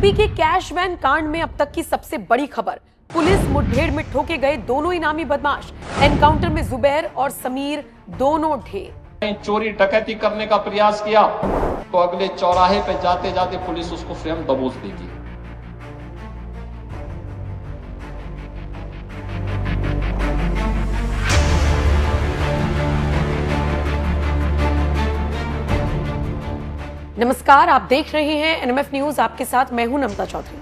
UP के cash van कांड में अब तक की सबसे बड़ी खबर, पुलिस मुठभेड़ में ठोके गए दोनों इनामी बदमाश। एनकाउंटर में जुबैर और समीर दोनों ढेर। चोरी डकैती करने का प्रयास किया तो अगले चौराहे पे जाते जाते पुलिस उसको स्वयं दबोच देगी। नमस्कार, आप देख रहे हैं एनएमएफ न्यूज। आपके साथ मैं हूं नमता चौधरी।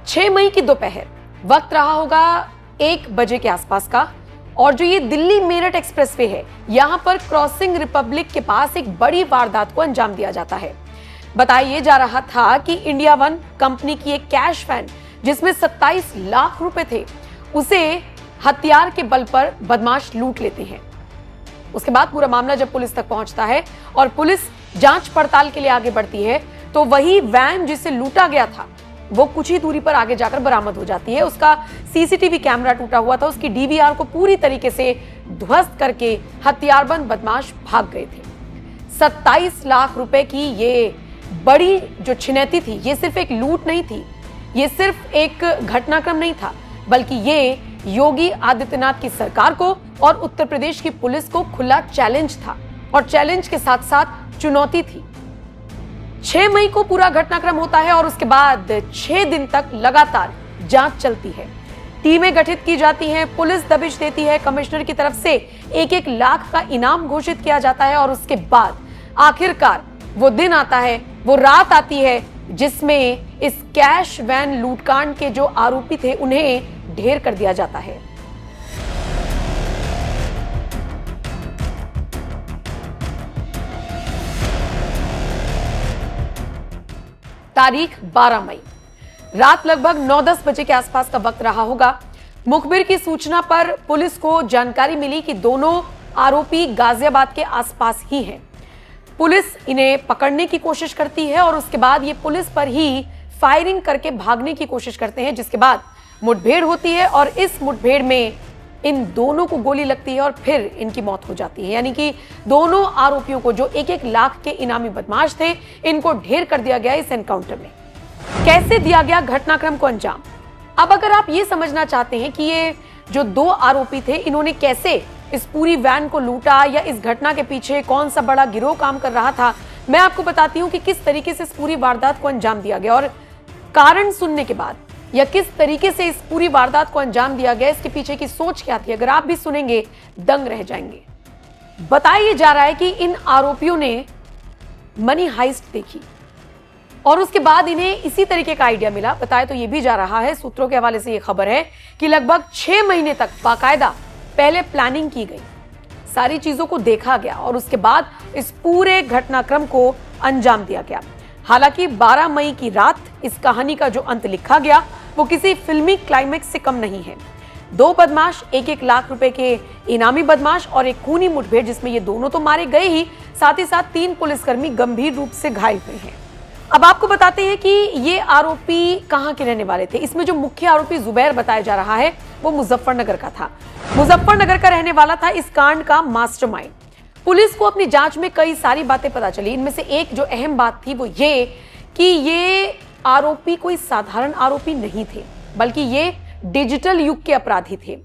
6 मई की दोपहर, वक्त रहा होगा 1 बजे के आसपास का, और जो ये दिल्ली मेरठ एक्सप्रेसवे है, यहां पर क्रॉसिंग रिपब्लिक के पास एक बड़ी वारदात को अंजाम दिया जाता है। बताया जा रहा था कि इंडिया वन कंपनी की एक कैश वैन जिसमें 27 लाख रुपए थे, उसे हथियार के बल पर बदमाश लूट लेते हैं। उसके बाद पूरा मामला जब पुलिस तक पहुंचता है और पुलिस जांच पड़ताल के लिए आगे बढ़ती है, तो वही वैन जिसे लूटा गया था वो कुछ ही दूरी पर आगे जाकर बरामद हो जाती है। उसका सीसीटीवी कैमरा टूटा हुआ था, उसकी डीवीआर को पूरी तरीके से ध्वस्त करके हथियारबंद बदमाश भाग गए थे। 27 लाख रुपए की ये बड़ी जो छिनैती थी, ये सिर्फ एक लूट नहीं थी, ये सिर्फ एक घटनाक्रम नहीं था, बल्कि ये योगी आदित्यनाथ की सरकार को और उत्तर प्रदेश की पुलिस को खुला चैलेंज था, और चैलेंज के साथ साथ चुनौती थी। 6 मई को पूरा घटनाक्रम होता है और उसके बाद 6 दिन तक लगातार जांच चलती है। टीमें गठित की जाती हैं, पुलिस दबिश देती है, कमिश्नर की तरफ से 1-1 लाख का इनाम घोषित किया जाता है, और उसके बाद आखिरकार वो दिन आता है, वो रात आती है जिसमें इस कैश वैन लूटकांड के जो आरोपी थे उन्हें ढेर कर दिया जाता है। तारीख 12 मई, रात लगभग 9-10 बजे के आसपास का वक्त रहा होगा। मुखबिर की सूचना पर पुलिस को जानकारी मिली कि दोनों आरोपी गाजियाबाद के आसपास ही हैं। पुलिस इन्हें पकड़ने की कोशिश करती है और उसके बाद ये पुलिस पर ही फायरिंग करके भागने की कोशिश करते हैं, जिसके बाद मुठभेड़ होती है और इस मुठभेड़ में इन दोनों को गोली लगती है और फिर इनकी मौत हो जाती है। यानी कि दोनों आरोपियों को, जो 1-1 लाख के इनामी बदमाश थे, इनको ढेर कर दिया गया इस एनकाउंटर में। कैसे दिया गया घटनाक्रम को अंजाम? अब अगर आप ये समझना चाहते हैं कि ये जो 2 आरोपी थे, इन्होंने कैसे इस पूरी वैन को लूटा या इस घटना के पीछे कौन सा बड़ा गिरोह काम कर रहा था, मैं आपको बताती हूँ कि किस तरीके से इस पूरी वारदात को अंजाम दिया गया, और कारण सुनने के बाद या किस तरीके से इस पूरी वारदात को अंजाम दिया गया, इसके पीछे की सोच क्या थी, अगर आप भी सुनेंगे दंग रह जाएंगे। बताया जा रहा है कि इन आरोपियों ने मनी हाइस्ट देखी और उसके बाद इन्हें इसी तरीके का आइडिया मिला। बताया तो ये भी जा रहा है, सूत्रों के हवाले से ये खबर है कि लगभग 6 महीने तक बाकायदा पहले प्लानिंग की गई, सारी चीजों को देखा गया और उसके बाद इस पूरे घटनाक्रम को अंजाम दिया गया। हालांकि 12 मई की रात इस कहानी का जो अंत लिखा गया वो किसी फिल्मी क्लाइमेक्स से कम नहीं है। 2 बदमाश, 1-1 लाख रुपए के इनामी बदमाश और एक खूनी मुठभेड़ जिसमें ये दोनों तो मारे गए ही, साथ ही साथ 3 पुलिसकर्मी गंभीर रूप से घायल हुए हैं। अब आपको बताते हैं कि ये आरोपी कहां के रहने वाले थे। इसमें जो मुख्य आरोपी जुबैर बताया जा रहा है वो मुजफ्फरनगर का था, मुजफ्फरनगर का रहने वाला था इस कांड का मास्टरमाइंड। पुलिस को अपनी जांच में कई सारी बातें पता चली। इनमें से एक जो अहम बात थी वो ये कि ये आरोपी कोई साधारण आरोपी नहीं थे, बल्कि ये डिजिटल युग के अपराधी थे।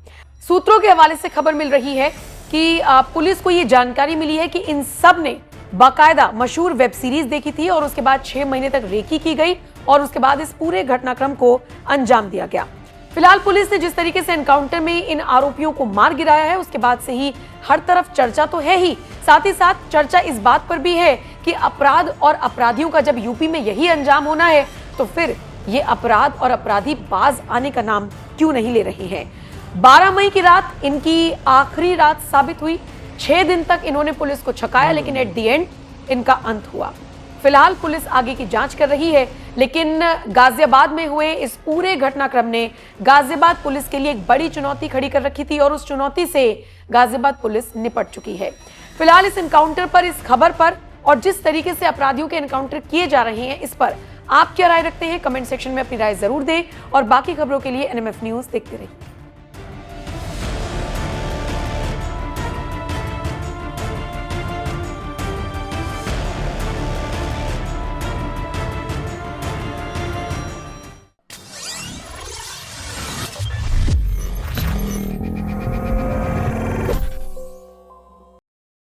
सूत्रों के हवाले से खबर मिल रही है कि पुलिस को ये जानकारी मिली है कि इन सब ने बाकायदा मशहूर वेब सीरीज देखी थी और उसके बाद 6 महीने तक रेकी की गई और उसके बाद इस पूरे घटनाक्रम को अंजाम दिया गया। फिलहाल पुलिस ने जिस तरीके से एनकाउंटर में इन आरोपियों को मार गिराया है, उसके बाद से ही हर तरफ चर्चा तो है ही, साथ ही साथ चर्चा इस बात पर भी है कि अपराध और अपराधियों का जब यूपी में यही अंजाम होना है, तो फिर ये अपराध और अपराधी बाज आने का नाम क्यों नहीं ले रहे हैं। 12 मई की रात इनकी आखिरी रात साबित हुई। 6 दिन तक इन्होंने पुलिस को छकाया, लेकिन एट द एंड इनका अंत हुआ। फिलहाल पुलिस आगे की जांच कर रही है, लेकिन गाजियाबाद में हुए इस पूरे घटनाक्रम ने गाजियाबाद पुलिस के लिए एक बड़ी चुनौती खड़ी कर रखी थी और उस चुनौती से गाजियाबाद पुलिस निपट चुकी है। फिलहाल इस एनकाउंटर पर, इस खबर पर और जिस तरीके से अपराधियों के एनकाउंटर किए जा रहे हैं, इस पर आप क्या राय रखते हैं? कमेंट सेक्शन में अपनी राय जरूर दें और बाकी खबरों के लिए एनएमएफ न्यूज देखते रहिए।